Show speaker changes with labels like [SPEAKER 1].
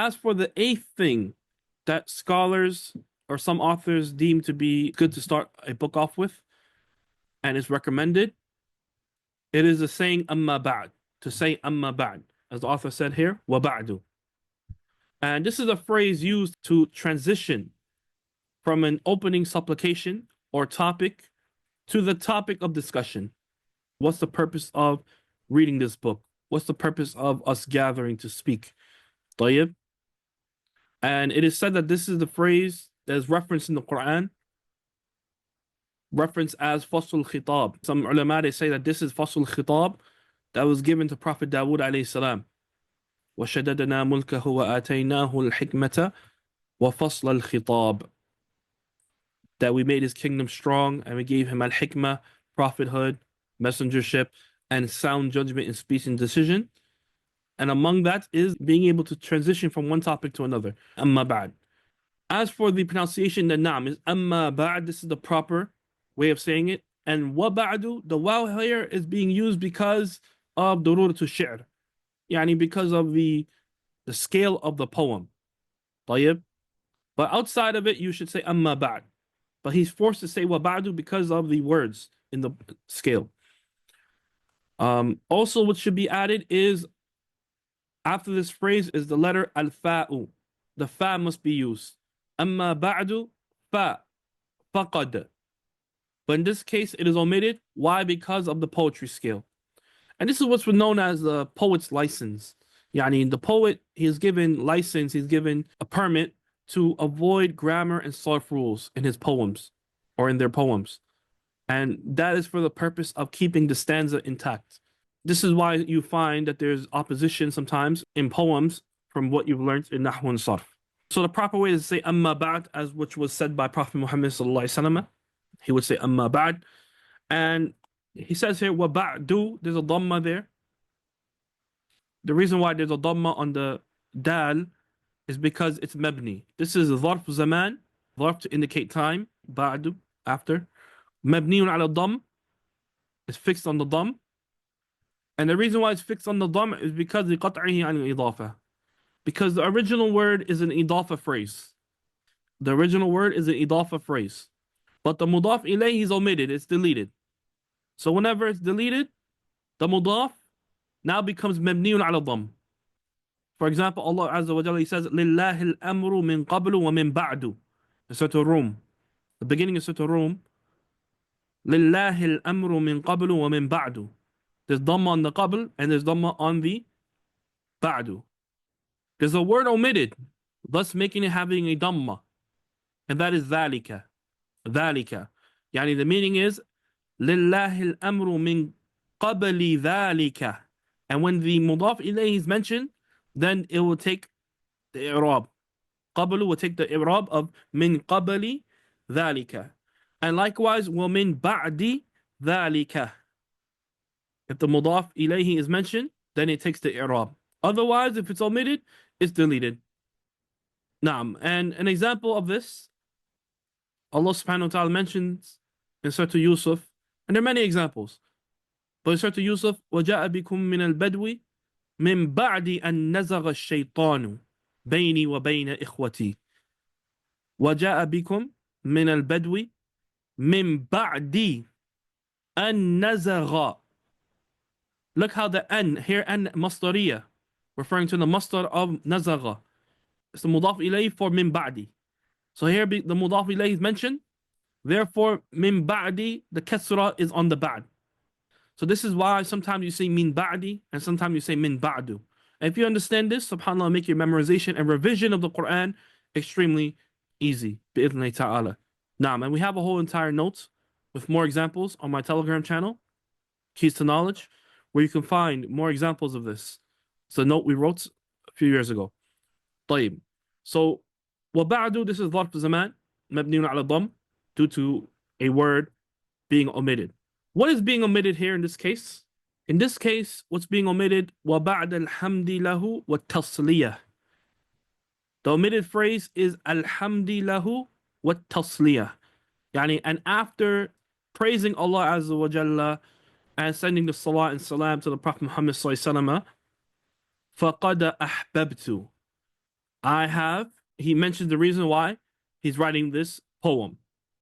[SPEAKER 1] As for the eighth thing that scholars or some authors deem to be good to start a book off with, and is recommended, it is the saying Amma ba'd, to say Amma ba'd, as the author said here, wa ba'du. And this is a phrase used to transition from an opening supplication or topic to the topic of discussion. What's the purpose of reading this book? What's the purpose of us gathering to speak? طيب. And it is said that this is the phrase that is referenced in the Quran, referenced as Fasl Khitab. Some ulama, they say that this is Fasl Khitab that was given to Prophet Dawood alayhi salam. وَشَدَدْنَا مُلْكَهُ وَآتَيْنَاهُ الْحِكْمَةَ وَفَصْلَ الْخِطَابِ. That we made his kingdom strong and we gave him al-hikmah, prophethood, messengership, and sound judgment in speech and decision. And among that is being able to transition from one topic to another. Amma ba'd. As for the pronunciation, the naam is amma ba'd. This is the proper way of saying it. And wa ba'du, the waw here is being used because of daruratu shi'r. Yani because of the scale of the poem. طيب. But outside of it, you should say amma ba'd. But he's forced to say wa ba'du because of the words in the scale. Also, what should be added is, after this phrase is the letter al-fa'u. The fa must be used. Amma ba'du fa faqad. But in this case, it is omitted. Why? Because of the poetry scale. And this is what's known as the poet's license. Yani the poet, he is given license, he's given a permit to avoid grammar and sarf rules in his poems or in their poems. And that is for the purpose of keeping the stanza intact. This is why you find that there's opposition sometimes in poems from what you've learned in Nahw and Sarf. So the proper way is to say Amma ba'd, as which was said by Prophet Muhammad sallallahu alaihi wasallam. He would say Amma ba'd. And he says here, wa ba'du, there's a dhamma there. The reason why there's a dhamma on the dal is because it's mabni. This is a dharf zaman, dharf to indicate time, ba'du, after. Mabniun ala dhamm, is fixed on the dhamm. And the reason why it's fixed on the dhamm is because the qat'ihi an idafa. Because the original word is an idafa phrase. The original word is an idafa phrase. But the mudaf ilayhi is omitted, it's deleted. So whenever it's deleted, the mudaf now becomes mabniun ala dhamm. For example, Allah Azza wa Jalla, he says, لِلَّهِ الْأَمْرُ مِنْ قَبْلُ وَمِنْ بَعْدُ. In Surah Rum. The beginning of Surah Rum. لِلَّهِ الْأَمْرُ مِنْ قَبْلُ وَمِنْ بَعْدُ. There's dhamma on the qabl and there's dhamma on the ba'du. There's a word omitted, thus making it having a dhamma. And that is ذَلِكَ. ذَلِكَ. Yani the meaning is لِلَّهِ الْأَمْرُ مِنْ قَبْلِ ذَلِكَ. And when the mudaf ilayhi is mentioned, then it will take the i'rab. Qablu will take the i'rab of min qabli dhalika. And likewise, wa min ba'di dhalika. If the mudaf ilayhi is mentioned, then it takes the i'rab. Otherwise, if it's omitted, it's deleted. Naam. And an example of this, Allah subhanahu wa ta'ala mentions in Surah Yusuf, and there are many examples. But in Surah Yusuf, وَجَاءَ بِكُم مِّنَ الْبَدْوِ من بعد أن نزغ الشيطان بيني وبين إخوتي. وجاء بكم من البدو من بعد أن نزغ. Look how the an here, an mastariyah, referring to the mastar of nazagha. It's the mudaf ilayhi for min ba'di. So here the mudaf ilayhi is mentioned. Therefore, min ba'di, the kasra is on the ba'd. So this is why sometimes you say min ba'di and sometimes you say min ba'du. And if you understand this, subhanAllah, make your memorization and revision of the Quran extremely easy. Bi'idhni ta'ala. Naam, and we have a whole entire note with more examples on my Telegram channel, Keys to Knowledge, where you can find more examples of this. It's a note we wrote a few years ago. طيب. So, وَبَعْدُ, this is ظرف zaman, مبني على الضم, due to a word being omitted. What is being omitted here in this case? In this case, what's being omitted? وَبَعْدَ الْحَمْدِ لَهُ وَالتَّصْلِيَةِ. The omitted phrase is الْحَمْدِ لَهُ وَالتَّصْلِيَةِ. Yani, and after praising Allah Azza wa Jalla and sending the salat and salam to the Prophet Muhammad sallallahu alaihi wasallam, فَقَدْ أَحْبَبْتُ. I have. He mentions the reason why he's writing this poem.